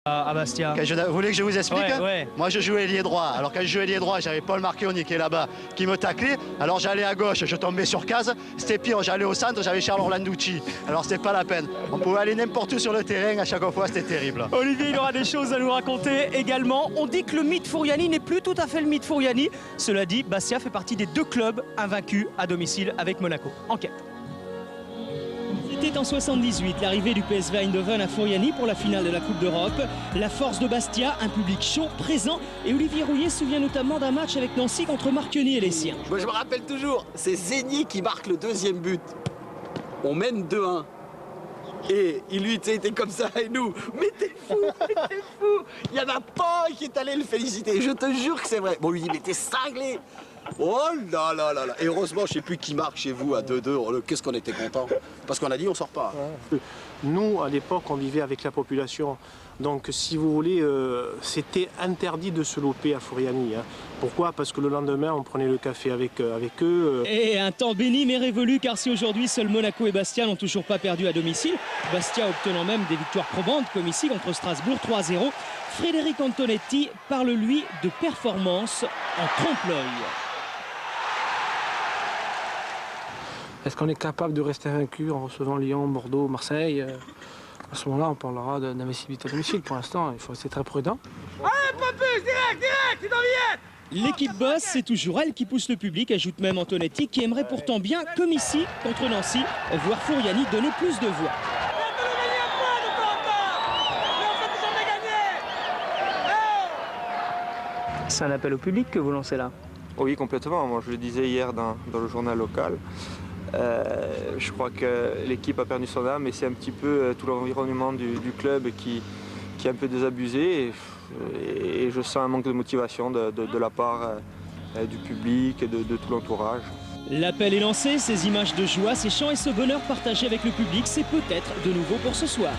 à Bastia? Vous voulez que je vous explique? Ouais. Moi, je jouais ailier droit. Alors, quand je jouais ailier droit, j'avais Paul Marchioni qui est là-bas, qui me taclait. Alors, j'allais à gauche, je tombais sur case. C'était pire, j'allais au centre, j'avais Charles Orlanducci. Alors, c'était pas la peine. On pouvait aller n'importe où sur le terrain, à chaque fois, c'était terrible. Olivier, il aura des choses à nous raconter également. On dit que le mythe Fouriani n'est plus tout à fait le mythe Fouriani. Cela dit, Bastia fait partie des 2 clubs invaincus à domicile avec Monaco. Enquête. C'était en 78, l'arrivée du PSV Eindhoven à Fouriani pour la finale de la Coupe d'Europe. La force de Bastia, un public chaud, présent. Et Olivier Rouillet se souvient notamment d'un match avec Nancy contre Marchioni et les siens. Moi, je me rappelle toujours, c'est Zeni qui marque le 2e but. On mène 2-1. Et il lui était comme ça et nous. Mais t'es fou, Il y en a pas qui est allé le féliciter. Je te jure que c'est vrai. Bon, lui dit, mais t'es cinglé. Oh là là là là. Et heureusement, je sais plus qui marque chez vous à 2-2. Qu'est-ce qu'on était content. Parce qu'on a dit, on sort pas. Nous, à l'époque, on vivait avec la population. Donc, si vous voulez, c'était interdit de se louper à Fouriani. Hein. Pourquoi? Parce que le lendemain, on prenait le café avec eux. Et un temps béni mais révolu, car si aujourd'hui, seuls Monaco et Bastia n'ont toujours pas perdu à domicile, Bastia obtenant même des victoires probantes, comme ici contre Strasbourg 3-0, Frédéric Antonetti parle, lui, de performance en trompe-l'œil. Est-ce qu'on est capable de rester invaincu en recevant Lyon, Bordeaux, Marseille? À ce moment-là, on parlera d'investibilité à domicile. Pour l'instant, il faut rester très prudent. Allez, pas plus, direct, il en vient. L'équipe boss, c'est toujours elle qui pousse le public, ajoute même Antonetti, qui aimerait pourtant bien, comme ici, contre Nancy, voir Fouriani donner plus de voix. C'est un appel au public que vous lancez là? Oui, complètement. Moi, je le disais hier dans le journal local. Je crois que l'équipe a perdu son âme et c'est un petit peu tout l'environnement du club qui est un peu désabusé. Et je sens un manque de motivation de la part du public et de tout l'entourage. L'appel est lancé, ces images de joie, ces chants et ce bonheur partagé avec le public, c'est peut-être de nouveau pour ce soir.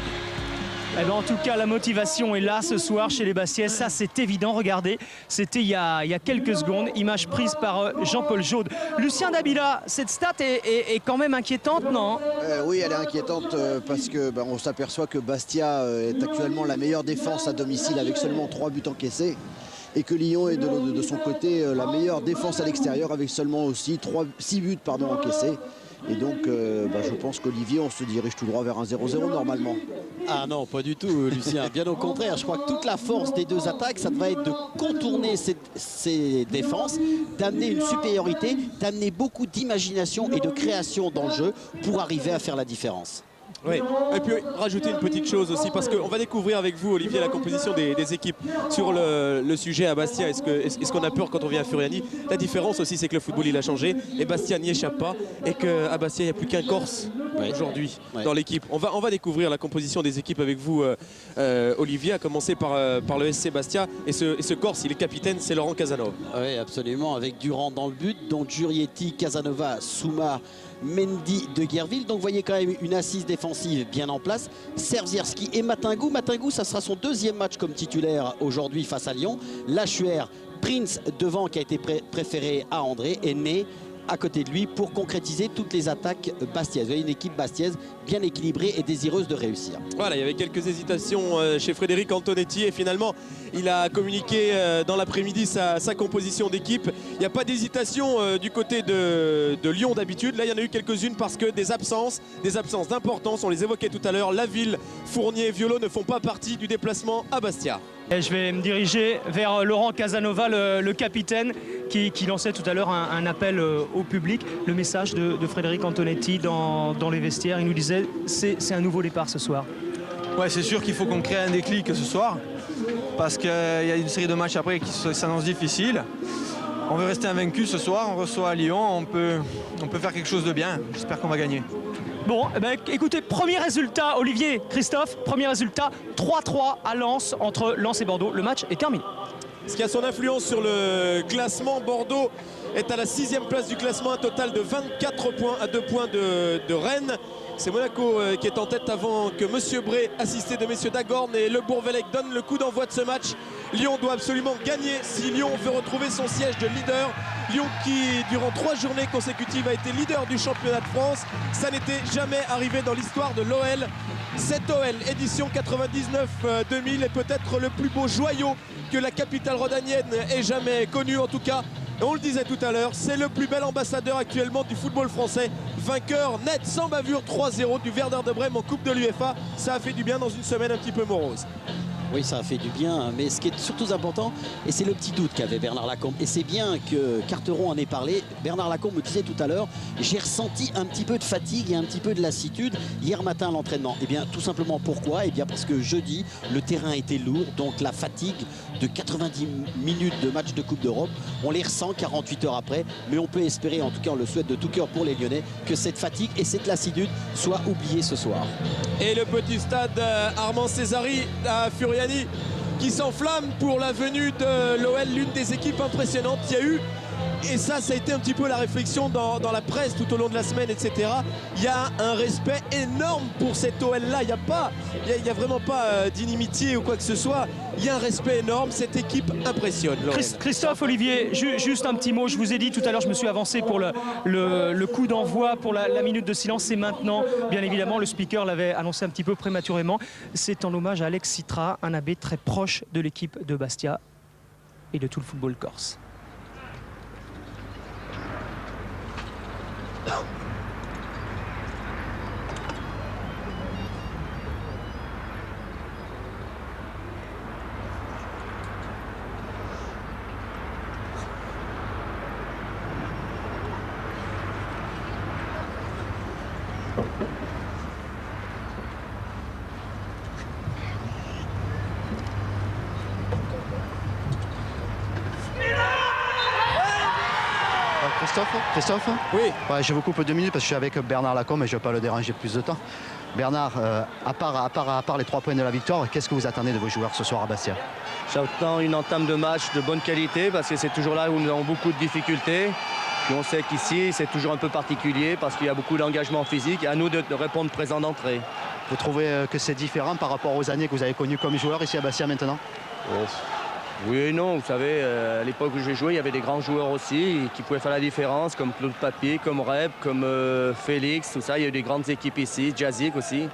Eh ben en tout cas, la motivation est là ce soir chez les Bastiais, ça c'est évident. Regardez, c'était il y a quelques secondes, image prise par Jean-Paul Jaude. Lucien Dabila, cette stat est quand même inquiétante, non? Oui, elle est inquiétante parce que on s'aperçoit que Bastia est actuellement la meilleure défense à domicile avec seulement 3 buts encaissés. Et que Lyon est de son côté la meilleure défense à l'extérieur avec seulement aussi 6 buts encaissés. Et donc, je pense qu'Olivier, on se dirige tout droit vers un 0-0 normalement. Ah non, pas du tout, Lucien. Bien au contraire, je crois que toute la force des 2 attaques, ça va être de contourner ces défenses, d'amener une supériorité, d'amener beaucoup d'imagination et de création dans le jeu pour arriver à faire la différence. Oui, et puis rajouter une petite chose aussi, parce qu'on va découvrir avec vous, Olivier, la composition des équipes sur le sujet à Bastia. Est-ce qu'on a peur quand on vient à Furiani? La différence aussi, c'est que le football il a changé et Bastia n'y échappe pas, et qu'à Bastia il n'y a plus qu'un Corse aujourd'hui dans l'équipe. On va découvrir la composition des équipes avec vous, Olivier, à commencer par le SC Bastia, et ce Corse, il est capitaine, c'est Laurent Casanova. Oui, absolument, avec Durand dans le but, donc Giurietti, Casanova, Souma, Mendy, De Guerville. Donc vous voyez quand même une assise défensive bien en place. Servierski et Matingou. Matingou, ça sera son 2e match comme titulaire aujourd'hui face à Lyon. Lachuer, Prince devant qui a été préféré à André, est né à côté de lui pour concrétiser toutes les attaques bastiaises. Vous voyez une équipe bastiaise bien équilibrée et désireuse de réussir. Voilà, il y avait quelques hésitations chez Frédéric Antonetti et finalement il a communiqué dans l'après-midi sa composition d'équipe. Il n'y a pas d'hésitation du côté de Lyon d'habitude. Là il y en a eu quelques-unes parce que des absences d'importance, on les évoquait tout à l'heure. Laville, Fournier, Violo ne font pas partie du déplacement à Bastia. Et je vais me diriger vers Laurent Casanova, le capitaine, qui lançait tout à l'heure un appel au public. Le message de Frédéric Antonetti dans les vestiaires, il nous disait c'est un nouveau départ ce soir. Ouais, c'est sûr qu'il faut qu'on crée un déclic ce soir, parce qu'il y a une série de matchs après qui s'annoncent difficiles. On veut rester invaincu ce soir, on reçoit à Lyon, on peut faire quelque chose de bien. J'espère qu'on va gagner. Bon, écoutez, premier résultat, Olivier, Christophe, premier résultat, 3-3 à Lens, entre Lens et Bordeaux. Le match est terminé. Ce qui a son influence sur le classement, Bordeaux est à la 6e place du classement, un total de 24 points à 2 points de Rennes. C'est Monaco qui est en tête avant que Monsieur Bré, assisté de messieurs Dagorn et Le Bourvelec, donne le coup d'envoi de ce match. Lyon doit absolument gagner si Lyon veut retrouver son siège de leader. Lyon qui, durant 3 journées consécutives, a été leader du championnat de France. Ça n'était jamais arrivé dans l'histoire de l'OL. Cet OL édition 99-2000 est peut-être le plus beau joyau que la capitale rhodanienne ait jamais connu. En tout cas, on le disait tout à l'heure, c'est le plus bel ambassadeur actuellement du football français. Vainqueur net sans bavure 3-0 du Werder de Brême en Coupe de l'UEFA. Ça a fait du bien dans une semaine un petit peu morose. Oui, ça a fait du bien, mais ce qui est surtout important, et c'est le petit doute qu'avait Bernard Lacombe, et c'est bien que Carteron en ait parlé. Bernard Lacombe me disait tout à l'heure, j'ai ressenti un petit peu de fatigue et un petit peu de lassitude hier matin à l'entraînement. Et bien tout simplement pourquoi? Et bien parce que jeudi, le terrain était lourd, donc la fatigue de 90 minutes de match de Coupe d'Europe, on les ressent 48 heures après, mais on peut espérer, en tout cas on le souhaite de tout cœur pour les Lyonnais, que cette fatigue et cette lassitude soient oubliées ce soir. Et le petit stade Armand Césari à Furiani qui s'enflamme pour la venue de l'OL, l'une des équipes impressionnantes qu'il y a eu. Et ça a été un petit peu la réflexion dans la presse tout au long de la semaine, etc. Il y a un respect énorme pour cet OL-là. Il n'y a vraiment pas d'inimitié ou quoi que ce soit. Il y a un respect énorme. Cette équipe impressionne. Christophe, Olivier, juste un petit mot. Je vous ai dit tout à l'heure, je me suis avancé pour le coup d'envoi, pour la minute de silence. C'est maintenant, bien évidemment, le speaker l'avait annoncé un petit peu prématurément. C'est en hommage à Alex Citra, un abbé très proche de l'équipe de Bastia et de tout le football corse. Christophe Oui. Ouais, je vous coupe 2 minutes parce que je suis avec Bernard Lacombe et je ne vais pas le déranger plus de temps. Bernard, à part les 3 points de la victoire, qu'est-ce que vous attendez de vos joueurs ce soir à Bastia? J'attends une entame de match de bonne qualité parce que c'est toujours là où nous avons beaucoup de difficultés. Puis on sait qu'ici, c'est toujours un peu particulier parce qu'il y a beaucoup d'engagement physique et à nous de répondre présent d'entrée. Vous trouvez que c'est différent par rapport aux années que vous avez connues comme joueur ici à Bastia maintenant? Oui et non, vous savez, à l'époque où j'ai joué, il y avait des grands joueurs aussi qui pouvaient faire la différence, comme Claude Papier, comme Reb, comme Félix, tout ça. Il y a eu des grandes équipes ici, Jazik aussi.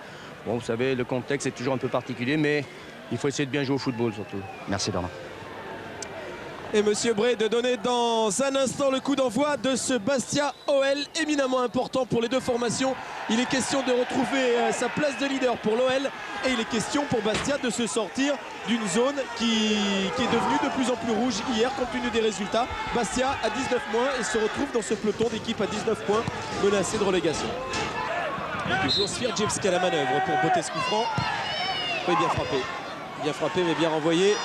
Bon, vous savez, le contexte est toujours un peu particulier, mais il faut essayer de bien jouer au football surtout. Merci Bernard. Et Monsieur Bray de donner dans un instant le coup d'envoi de ce Bastia OL éminemment important pour les deux formations. Il est question de retrouver sa place de leader pour l'OL et il est question pour Bastia de se sortir d'une zone qui est devenue de plus en plus rouge hier compte tenu des résultats. Bastia à 19 points et se retrouve dans ce peloton d'équipe à 19 points menacé de relégation. Toujours Svirjevski à la manœuvre pour botter ce coup franc. Oui, bien frappé mais bien renvoyé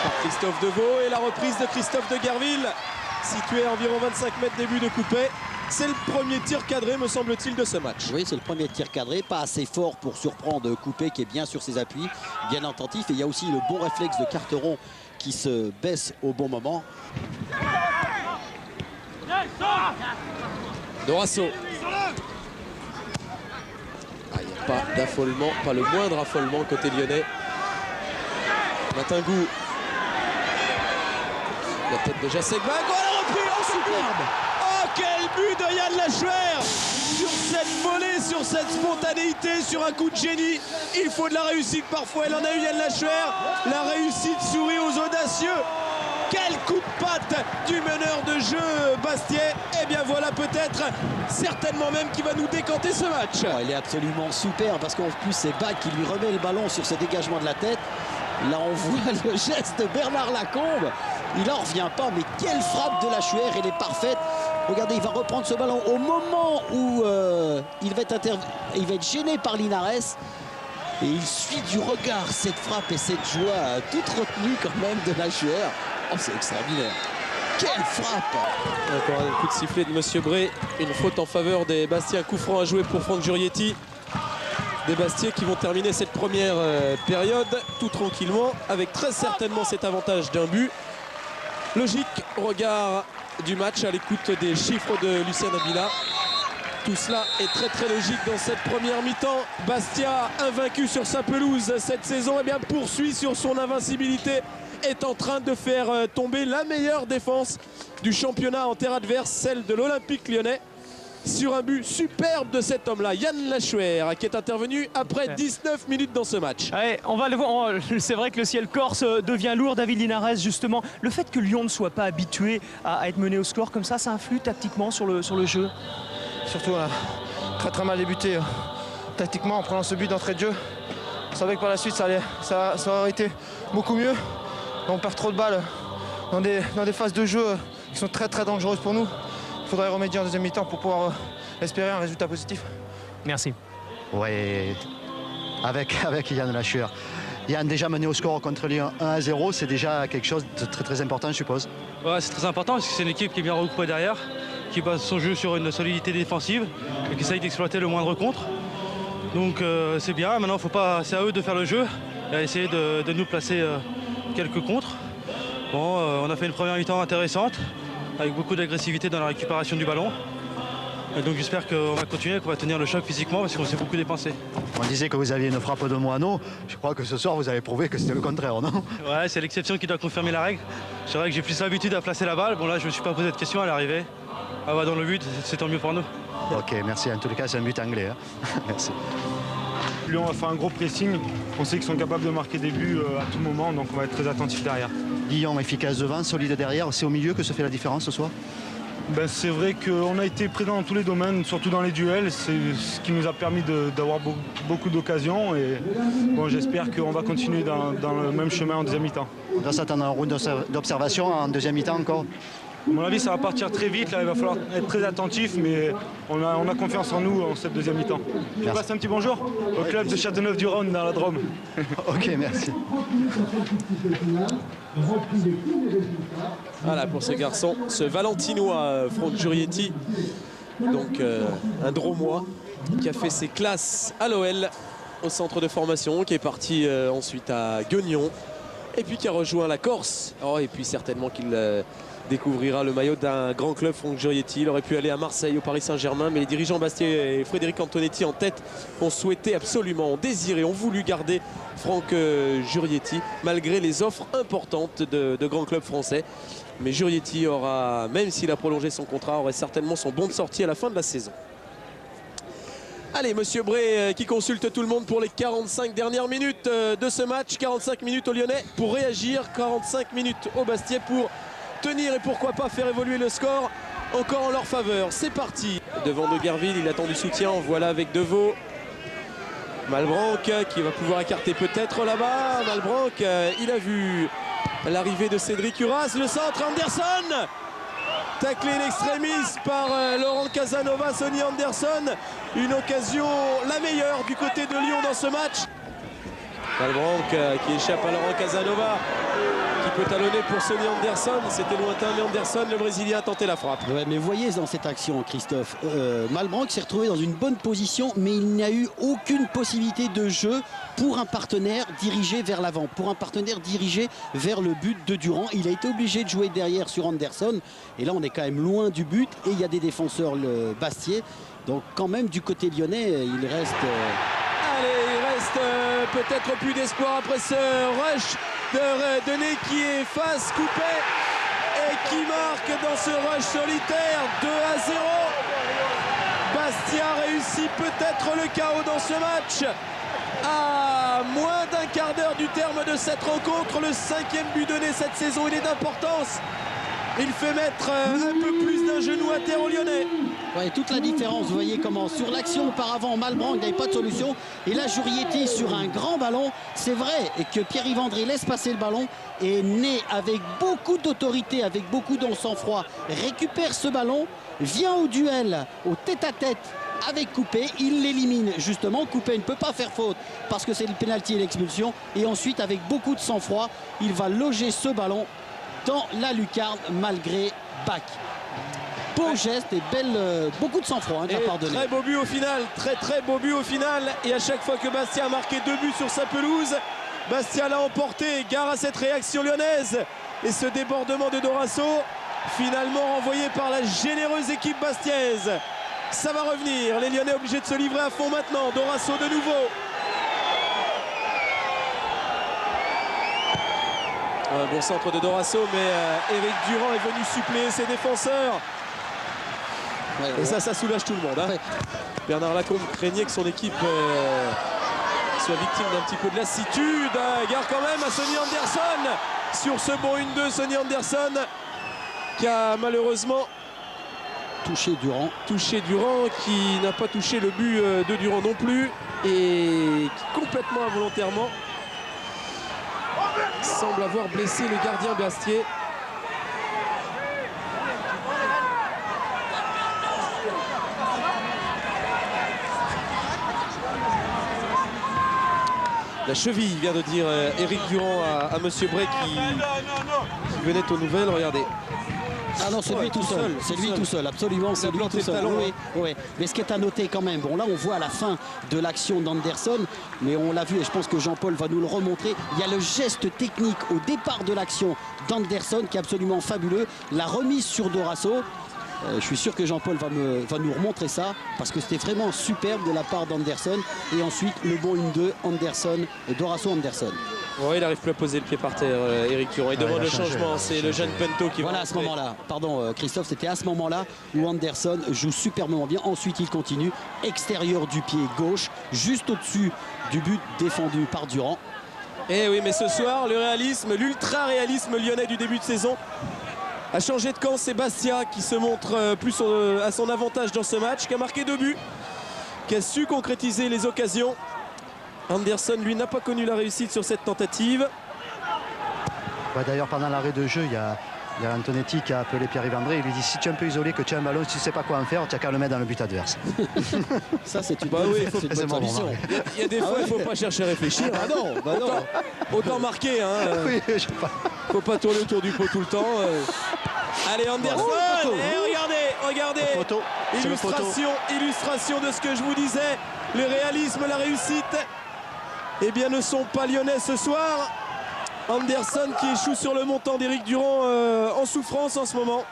par Christophe Deveau et la reprise de Christophe de Guerville situé à environ 25 mètres des buts de Coupet. C'est le premier tir cadré me semble-t-il de ce match. Oui, c'est le premier tir cadré, pas assez fort pour surprendre Coupet qui est bien sur ses appuis, bien attentif, et il y a aussi le bon réflexe de Carteron qui se baisse au bon moment. Dorasso. Il n'y a pas d'affolement, pas le moindre affolement côté lyonnais. Matingou. La tête de Jacek Vago, la reprise, oh superbe! Oh quel but de Yann Lachuer! Sur cette volée, sur cette spontanéité, sur un coup de génie, il faut de la réussite parfois, elle en a eu Yann Lachuer. La réussite sourit aux audacieux. Quel coup de patte du meneur de jeu Bastiais. Et bien voilà peut-être, certainement même qui va nous décanter ce match. Oh, il est absolument super parce qu'en plus c'est Bach qui lui remet le ballon sur ce dégagement de la tête. Là on voit le geste de Bernard Lacombe. Il n'en revient pas, mais quelle frappe de Lachuer, elle est parfaite. Regardez, il va reprendre ce ballon au moment où il va être gêné par Linares. Et il suit du regard cette frappe et cette joie toute retenue quand même de Lachuer. Oh, c'est extraordinaire. Quelle frappe! Encore un coup de sifflet de Monsieur Bray. Une faute en faveur des Bastiens. Coup franc à jouer pour Franck Jurietti. Des Bastiais qui vont terminer cette première période tout tranquillement avec très certainement cet avantage d'un but. Logique au regard du match à l'écoute des chiffres de Lucien Nabila. Tout cela est très très logique dans cette première mi-temps. Bastia, invaincu sur sa pelouse cette saison, eh bien, poursuit sur son invincibilité. Est en train de faire tomber la meilleure défense du championnat en terre adverse, celle de l'Olympique Lyonnais. sur un but superbe de cet homme-là, Yann Lachuer, qui est intervenu après 19 minutes dans ce match. Ouais, on va le voir. C'est vrai que le ciel corse devient lourd. David Linares, justement, le fait que Lyon ne soit pas habitué à être mené au score comme ça influe tactiquement sur le jeu. Surtout, on a très très mal débuté tactiquement en prenant ce but d'entrée de jeu. On savait que par la suite, ça aurait été beaucoup mieux. On perd trop de balles dans des phases de jeu qui sont très très dangereuses pour nous. Il faudrait remédier en deuxième mi-temps pour pouvoir espérer un résultat positif. Merci. Oui, avec Yann Lachuer. Yann déjà mené au score contre Lyon 1-0, c'est déjà quelque chose de très très important, je suppose. Ouais, c'est très important parce que c'est une équipe qui est bien regroupée derrière, qui base son jeu sur une solidité défensive et qui essaye d'exploiter le moindre contre. Donc c'est bien, maintenant c'est à eux de faire le jeu et à essayer de nous placer quelques contres. Bon, on a fait une première mi-temps intéressante avec beaucoup d'agressivité dans la récupération du ballon. Et donc j'espère qu'on va continuer, qu'on va tenir le choc physiquement parce qu'on s'est beaucoup dépensé. On disait que vous aviez une frappe de moineau. Je crois que ce soir vous avez prouvé que c'était le contraire, non? Ouais, c'est l'exception qui doit confirmer la règle. C'est vrai que j'ai plus l'habitude à placer la balle. Bon là je ne me suis pas posé de questions à l'arrivée. Elle va dans le but, c'est tant mieux pour nous. Ok, merci. En tous les cas, c'est un but anglais. Hein. Merci. Lyon va faire un gros pressing. On sait qu'ils sont capables de marquer des buts à tout moment, donc on va être très attentif derrière. Lyon efficace devant, solide derrière. C'est au milieu que se fait la différence ce soir? C'est vrai qu'on a été présent dans tous les domaines, surtout dans les duels. C'est ce qui nous a permis d'avoir beaucoup d'occasions. Et bon, j'espère qu'on va continuer dans le même chemin en deuxième mi-temps. On doit s'attendre à un round d'observation en deuxième mi-temps encore? À mon avis, ça va partir très vite. Là, il va falloir être très attentif, mais on a confiance en nous en cette deuxième mi-temps. Je passe un petit bonjour au club de Châteauneuf-du-Rhône dans la Drôme. Ok, merci. Voilà pour ce garçon, ce Valentinois, Franck Jurietti, donc un Dromois qui a fait ses classes à l'OL au centre de formation, qui est parti ensuite à Guignon et puis qui a rejoint la Corse. Oh, et puis certainement qu'il découvrira le maillot d'un grand club, Franck Jurietti. Il aurait pu aller à Marseille, au Paris Saint-Germain, mais les dirigeants Bastiais et Frédéric Antonetti en tête ont souhaité absolument, ont désiré, ont voulu garder Franck Jurietti, malgré les offres importantes de grands clubs français. Mais Jurietti aura, même s'il a prolongé son contrat, aurait certainement son bon de sortie à la fin de la saison. Allez, Monsieur Bré qui consulte tout le monde pour les 45 dernières minutes de ce match. 45 minutes aux Lyonnais pour réagir, 45 minutes au Bastiais pour tenir et pourquoi pas faire évoluer le score encore en leur faveur. C'est parti. Devant De Guerville, il attend du soutien. Voilà avec Deveau. Malbranc qui va pouvoir écarter peut-être là-bas. Malbranc, il a vu l'arrivée de Cédric Uras. Le centre, Anderson. Taclé l'extrémiste par Laurent Casanova, Sonny Anderson. Une occasion la meilleure du côté de Lyon dans ce match. Malbranc qui échappe à Laurent Casanova, qui peut talonner pour Sonny Anderson. C'était lointain, mais Anderson, le Brésilien, a tenté la frappe. Ouais, mais voyez dans cette action, Christophe, Malbranc s'est retrouvé dans une bonne position, mais il n'y a eu aucune possibilité de jeu pour un partenaire dirigé vers l'avant, pour un partenaire dirigé vers le but de Durand. Il a été obligé de jouer derrière sur Anderson. Et là, on est quand même loin du but. Et il y a des défenseurs, le Bastiais. Donc quand même, du côté lyonnais, il reste... Allez, il reste peut-être plus d'espoir après ce rush de Ney qui efface Coupet et qui marque dans ce rush solitaire 2-0. Bastia réussit peut-être le chaos dans ce match. À moins d'un quart d'heure du terme de cette rencontre, le 5e but de Ney cette saison, il est d'importance. Il fait mettre un peu plus d'un genou à terre aux Lyonnais. Ouais, toute la différence, vous voyez comment sur l'action auparavant, Malbranc n'avait pas de solution. Et là, Jurietti sur un grand ballon. C'est vrai que Pierre-Yves André laisse passer le ballon. Et Ney, avec beaucoup d'autorité, avec beaucoup de sang-froid, récupère ce ballon, vient au duel, au tête-à-tête avec Coupet. Il l'élimine justement. Coupet ne peut pas faire faute parce que c'est le pénalty et l'expulsion. Et ensuite, avec beaucoup de sang-froid, il va loger ce ballon dans la lucarne malgré Bach. Beau geste et beaucoup de sang-froid de la part de Ney. Très beau but au final, très beau but au final. Et à chaque fois que Bastia a marqué 2 buts sur sa pelouse, Bastia l'a emporté. Gare à cette réaction lyonnaise et ce débordement de Dorasso, finalement renvoyé par la généreuse équipe bastiaise. Ça va revenir, les Lyonnais obligés de se livrer à fond maintenant. Dorasso de nouveau. Un bon centre de Dorasso, mais Eric Durand est venu suppléer ses défenseurs. Et ça soulage tout le monde. Hein. Bernard Lacombe craignait que son équipe soit victime d'un petit peu de lassitude. Gare quand même à Sonny Anderson sur ce bon 1-2. Sonny Anderson qui a malheureusement touché Durand. Qui n'a pas touché le but de Durand non plus. Et qui complètement involontairement semble avoir blessé le gardien Bastier. La cheville, vient de dire Éric Durand à Monsieur Bray qui venait aux nouvelles. Regardez. Ah non, c'est lui tout seul. C'est lui tout seul, absolument, c'est lui tout seul. Oui. Mais ce qui est à noter quand même, bon là on voit à la fin de l'action d'Anderson, mais on l'a vu et je pense que Jean-Paul va nous le remontrer. Il y a le geste technique au départ de l'action d'Anderson qui est absolument fabuleux. La remise sur Dorasso. Je suis sûr que Jean-Paul va nous remontrer ça parce que c'était vraiment superbe de la part d'Anderson. Et ensuite le bon 1-2 Dorasso Anderson. Oui, il n'arrive plus à poser le pied par terre, Éric Durand. Il demande le changement. C'est le jeune Pento qui va. Voilà, à ce moment-là. Pardon, Christophe, c'était à ce moment-là où Anderson joue superbement bien. Ensuite, il continue. Extérieur du pied gauche, juste au-dessus du but défendu par Durand. Et oui, mais ce soir, le réalisme, l'ultra-réalisme lyonnais du début de saison a changé de camp. C'est Bastia qui se montre plus à son avantage dans ce match, qui a marqué 2 buts, qui a su concrétiser les occasions. Anderson, lui, n'a pas connu la réussite sur cette tentative. D'ailleurs, pendant l'arrêt de jeu, il y a Antonetti qui a appelé Pierre-Yves André. Il lui dit, si tu es un peu isolé, que tu as un ballon, si tu ne sais pas quoi en faire, tu n'as qu'à le mettre dans le but adverse. Ça, c'est une bonne solution. Il y a des fois, il ne faut pas chercher à réfléchir. Ah non, autant marquer. Oui, il ne faut pas tourner autour du pot tout le temps. Allez, Anderson, et regardez. Illustration de ce que je vous disais. Le réalisme, la réussite, eh bien, ne sont pas lyonnais ce soir. Anderson qui échoue sur le montant d'Éric Durand en souffrance en ce moment.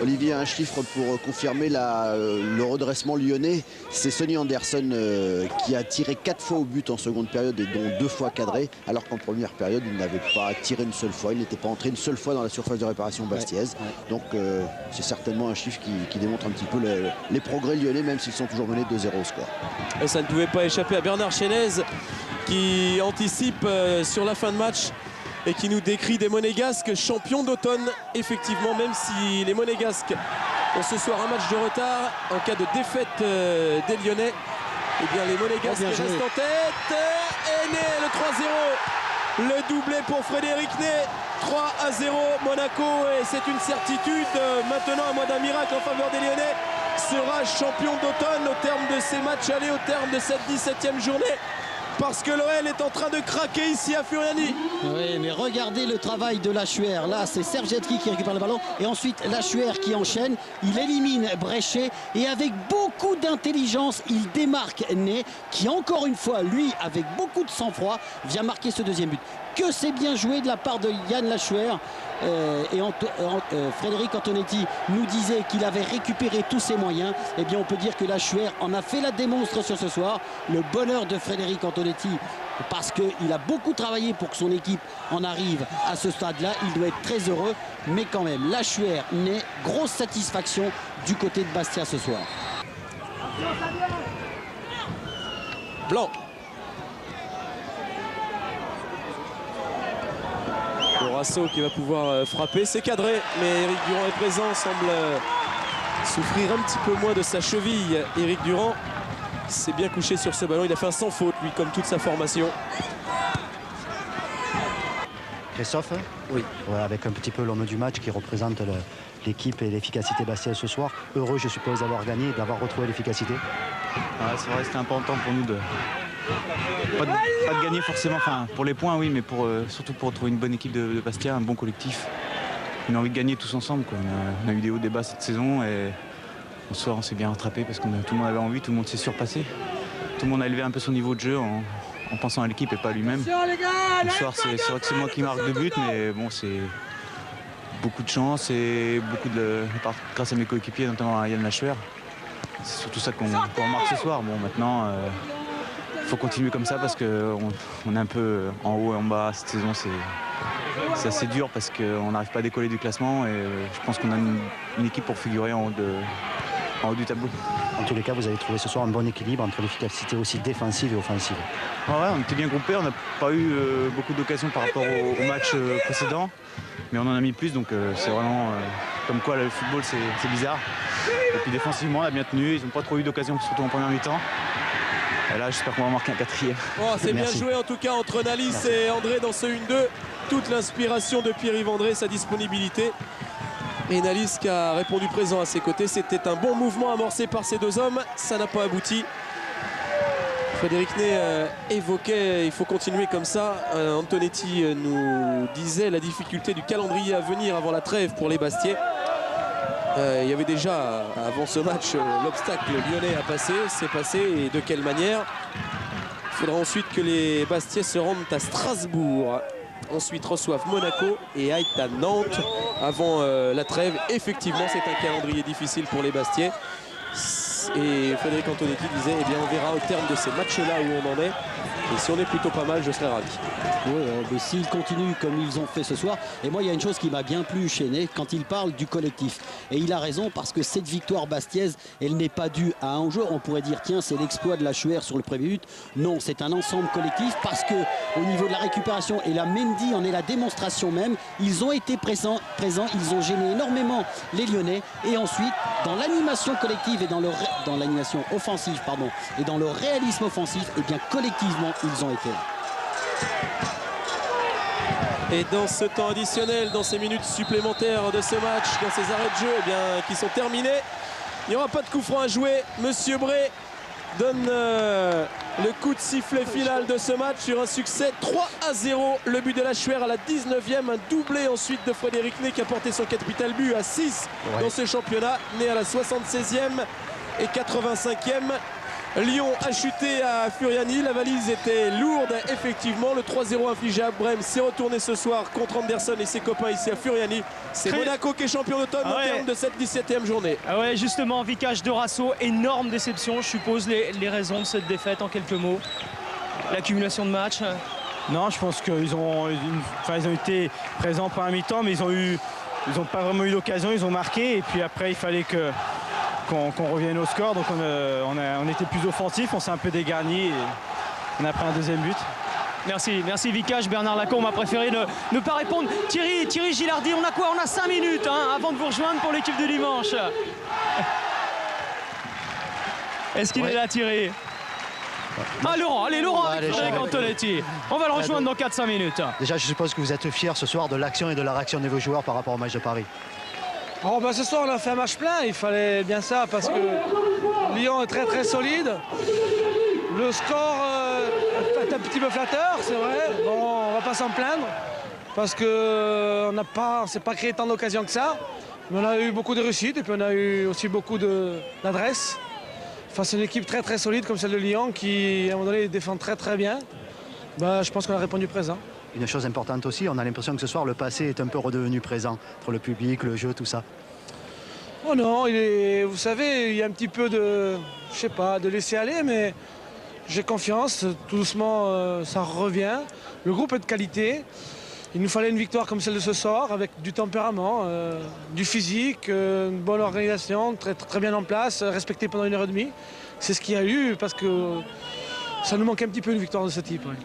Olivier, un chiffre pour confirmer le redressement lyonnais. C'est Sonny Anderson qui a tiré 4 fois au but en seconde période et dont 2 fois cadré, alors qu'en première période, il n'avait pas tiré une seule fois. Il n'était pas entré une seule fois dans la surface de réparation bastiaise. Donc c'est certainement un chiffre qui démontre un petit peu les progrès lyonnais, même s'ils sont toujours menés 2-0 au score. Et ça ne pouvait pas échapper à Bernard Chénez qui anticipe sur la fin de match et qui nous décrit des Monégasques champions d'automne. Effectivement, même si les Monégasques ont ce soir un match de retard, en cas de défaite des Lyonnais, eh bien les Monégasques restent en tête. Et Ney, le 3-0, le doublé pour Frédéric Ney, 3-0 Monaco, et c'est une certitude. Maintenant, à moins d'un miracle en faveur des Lyonnais, sera champion d'automne au terme de ces matchs allés, au terme de cette 17e journée. Parce que l'OL est en train de craquer ici à Furiani. Oui, mais regardez le travail de Lachuer. Là, c'est Sergetti qui récupère le ballon. Et ensuite, Lachuer qui enchaîne. Il élimine Bréchet. Et avec beaucoup d'intelligence, il démarque Ney, qui encore une fois, lui, avec beaucoup de sang-froid, vient marquer ce deuxième but. Que c'est bien joué de la part de Yann Lachuer. Frédéric Antonetti nous disait qu'il avait récupéré tous ses moyens. Eh bien, on peut dire que Lachuer en a fait la démonstration ce soir. Le bonheur de Frédéric Antonetti, parce qu'il a beaucoup travaillé pour que son équipe en arrive à ce stade-là. Il doit être très heureux, mais quand même, Lachuer n'est grosse satisfaction du côté de Bastia ce soir. Blanc. Dorasso qui va pouvoir frapper, c'est cadré, mais Éric Durand est présent, semble souffrir un petit peu moins de sa cheville. Éric Durand s'est bien couché sur ce ballon, il a fait un sans faute lui, comme toute sa formation. Christophe? Oui. Ouais, avec un petit peu l'homme du match qui représente l'équipe et l'efficacité bastiaise ce soir. Heureux, je suppose, d'avoir gagné et d'avoir retrouvé l'efficacité. Ouais, c'est vrai, c'était important pour nous de pas de gagner forcément, enfin pour les points oui, mais surtout pour retrouver une bonne équipe de Bastia, un bon collectif. On a envie de gagner tous ensemble, quoi. On a eu des hauts, des bas cette saison et ce soir on s'est bien rattrapé parce que tout le monde avait envie, tout le monde s'est surpassé. Tout le monde a élevé un peu son niveau de jeu en pensant à l'équipe et pas à lui-même. Ce soir c'est vrai que c'est moi qui marque 2 buts, mais bon, c'est beaucoup de chance et grâce à mes coéquipiers, notamment à Yann Lachuer. C'est surtout ça qu'on remarque ce soir. Bon, maintenant il faut continuer comme ça parce qu'on est un peu en haut et en bas cette saison. C'est assez dur parce qu'on n'arrive pas à décoller du classement et je pense qu'on a une équipe pour figurer en haut en haut du tableau. En tous les cas, vous avez trouvé ce soir un bon équilibre entre l'efficacité aussi défensive et offensive. Ouais, on était bien groupés, on n'a pas eu beaucoup d'occasions par rapport au match précédent, mais on en a mis plus, donc c'est vraiment comme quoi le football c'est bizarre. Et puis défensivement, on a bien tenu, ils n'ont pas trop eu d'occasions, surtout en première mi-temps. Et là, j'espère qu'on va marquer un 4e. Oh, c'est bien joué en tout cas entre Nalis et André dans ce 1-2. Toute l'inspiration de Pierre-Yves André, sa disponibilité. Et Nalis qui a répondu présent à ses côtés. C'était un bon mouvement amorcé par ces deux hommes. Ça n'a pas abouti. Frédéric Ney évoquait il faut continuer comme ça. Antonetti nous disait la difficulté du calendrier à venir avant la trêve pour les Bastiais. Il y avait déjà avant ce match l'obstacle lyonnais à passer. C'est passé et de quelle manière? Il faudra ensuite que les Bastiais se rendent à Strasbourg. Ensuite reçoivent Monaco et aillent à Nantes avant la trêve. Effectivement, c'est un calendrier difficile pour les Bastiais. Et Frédéric Antonetti disait, eh bien, on verra au terme de ces matchs-là où on en est. Et si on est plutôt pas mal, je serais ravi. Oui, mais s'ils continuent comme ils ont fait ce soir, et moi il y a une chose qui m'a bien plu chez Ney quand il parle du collectif. Et il a raison parce que cette victoire bastiaise, elle n'est pas due à un joueur. On pourrait dire tiens c'est l'exploit de la Chuer sur le premier but. Non, c'est un ensemble collectif parce que au niveau de la récupération et la Mendy en est la démonstration même. Ils ont été présents, ils ont gêné énormément les Lyonnais. Et ensuite, dans l'animation collective et dans l'animation offensive, pardon, et dans le réalisme offensif, et bien collectivement ils ont été là. Et dans ce temps additionnel, dans ces minutes supplémentaires de ce match, dans ces arrêts de jeu eh bien, qui sont terminés, il n'y aura pas de coup franc à jouer. Monsieur Bré donne le coup de sifflet final de ce match sur un succès 3-0. Le but de la Chuer à la 19e, un doublé ensuite de Frédéric Ney qui a porté son capital but à 6 dans ce championnat. Né à la 76e et 85e. Lyon a chuté à Furiani, la valise était lourde effectivement. Le 3-0 infligé à Brême s'est retourné ce soir contre Anderson et ses copains ici à Furiani. C'est Monaco qui est champion d'automne au terme de cette 17e journée. Ah ouais, justement, Vicage de Rasso, énorme déception. Je suppose les raisons de cette défaite en quelques mots. L'accumulation de matchs. Non, je pense qu'ils ont été présents pendant un mi-temps, mais ils n'ont pas vraiment eu l'occasion, ils ont marqué et puis après il fallait qu'on revienne au score, donc on était plus offensif, on s'est un peu dégarni et on a pris un deuxième but. Merci Vicage. Bernard Lacombe a préféré ne pas répondre. Thierry Gilardi, on a quoi? On a 5 minutes avant de vous rejoindre pour l'équipe du dimanche. Est-ce qu'il est là, Thierry? Ah Laurent, allez Laurent avec Frédéric Antonetti. On va le rejoindre dans 4-5 minutes. Déjà, je suppose que vous êtes fiers ce soir de l'action et de la réaction de vos joueurs par rapport au match de Paris. Oh, ce soir on a fait un match plein, il fallait bien ça parce que Lyon est très très solide. Le score est un petit peu flatteur, c'est vrai. Bon, on va pas s'en plaindre parce qu'on ne s'est pas créé tant d'occasions que ça. Mais on a eu beaucoup de réussites et puis on a eu aussi beaucoup d'adresse. Face à une équipe très très solide comme celle de Lyon qui à un moment donné défend très très bien. Je pense qu'on a répondu présent. Une chose importante aussi, on a l'impression que ce soir le passé est un peu redevenu présent entre le public, le jeu, tout ça. Oh non, vous savez, il y a un petit peu de laisser aller, mais j'ai confiance, tout doucement ça revient. Le groupe est de qualité. Il nous fallait une victoire comme celle de ce soir, avec du tempérament, du physique, une bonne organisation, très, très bien en place, respecté pendant 1h30. C'est ce qu'il y a eu, parce que ça nous manquait un petit peu une victoire de ce type. Oui.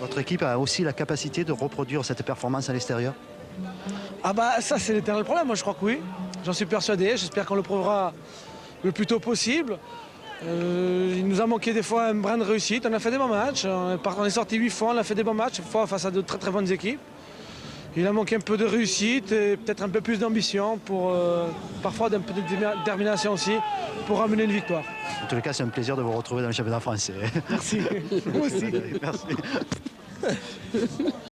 Votre équipe a aussi la capacité de reproduire cette performance à l'extérieur? Ça c'est l'éternel problème, moi je crois que oui. J'en suis persuadé, j'espère qu'on le prouvera le plus tôt possible. Il nous a manqué des fois un brin de réussite, on a fait des bons matchs, on est sorti 8 fois, on a fait des bons matchs, fois face à de très très bonnes équipes. Il a manqué un peu de réussite et peut-être un peu plus d'ambition, parfois d'un peu de détermination aussi, pour ramener une victoire. En tous les cas, c'est un plaisir de vous retrouver dans le championnat français. Merci. Moi aussi. Merci.